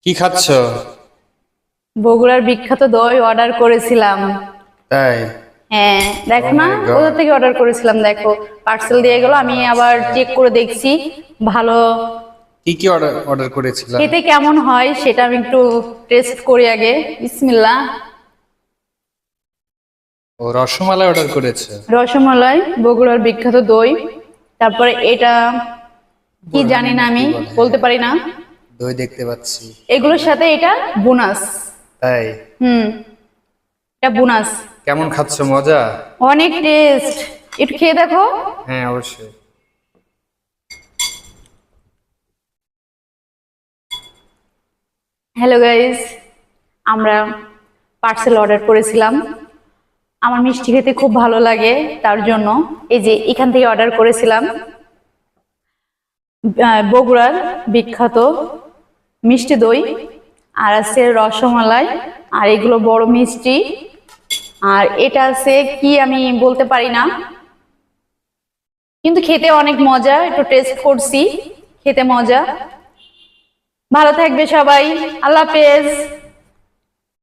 কি খাচ্ছ? বগুড়ার বিখ্যাত দই অর্ডার করেছিলাম। তাই? হ্যাঁ, দেখো Oh না, my God! কোথা থেকে অর্ডার করেছিলাম দেখো, পার্সেল দিয়ে গেল। আমি আবার চেক করে দেখছি ভালো কি কি অর্ডার করেছিলা? খেতে কেমন হয় সেটা আমি একটু টেস্ট করি আগে। বিসমিল্লাহ। ও রসমালাই অর্ডার করেছে। রসমালাই, বগুড়ার বিখ্যাত দই। তারপরে এটা কি জানি না, আমি কি বলে? বলতে পারি না। দই দেখতে পাচ্ছি। এগুলোর সাথে এটা বোনাস। তাই? হুম, এটা বোনাস। কেমন খাচ্ছ, মজা? অনেক টেস্ট, একটু খেয়ে দেখো। হ্যাঁ, অবশ্যই। হ্যালো গাইস, আমরা পার্সেল অর্ডার করেছিলাম। আমার মিষ্টি খেতে খুব ভালো লাগে, তার জন্য এই যে এখান থেকে অর্ডার করেছিলাম বগুড়ার বিখ্যাত মিষ্টি দই, আর আছে রসমালাই, আর এগুলো বড় মিষ্টি, আর এটা আছে কি আমি বলতে পারি না, কিন্তু খেতে অনেক মজা। একটু টেস্ট করছি, খেতে মজা। ভালো থাকবে সবাই, আল্লাহ হাফেজ।